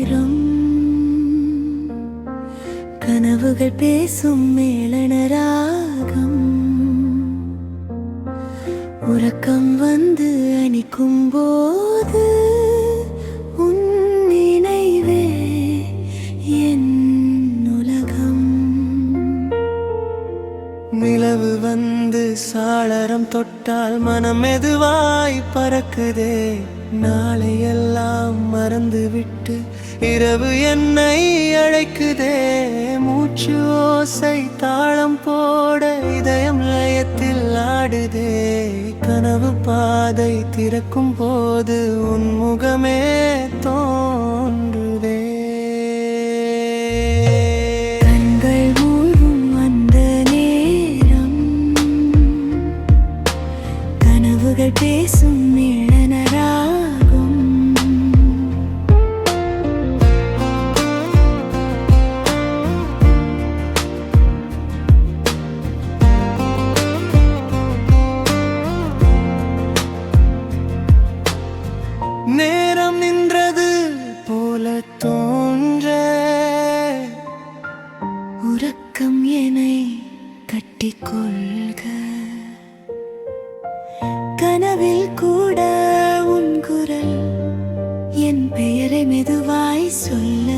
நேரம் கனவுகள் பேசும் மேளனராகம் உறக்கம் வந்து அணிக்கும் போது உன் நினைவே என் உலகம். நிலவு வந்து சாளரம் தொட்டால் மனம் மெதுவாய் பறக்குதே. நாளையெல்லாம் மறந்துவிட்டு இரவு என்னை அழைக்குதே. மூச்சு ஓசை தாளம் போட இதயம் லயத்தில் ஆடுதே. கனவு பாதை திறக்கும் போது உன் முகமே தோன்றுதே. கண்கள் மூடும் அந்த நேரம் கனவுகள் பேசும் இளநராகும். நேரம் நின்றது போல தோன்ற உறக்கம் என்னை கட்டிக்கொள்க. கனவில் கூட உன் குரல் என் பெயரை மெதுவாய் சொல்ல.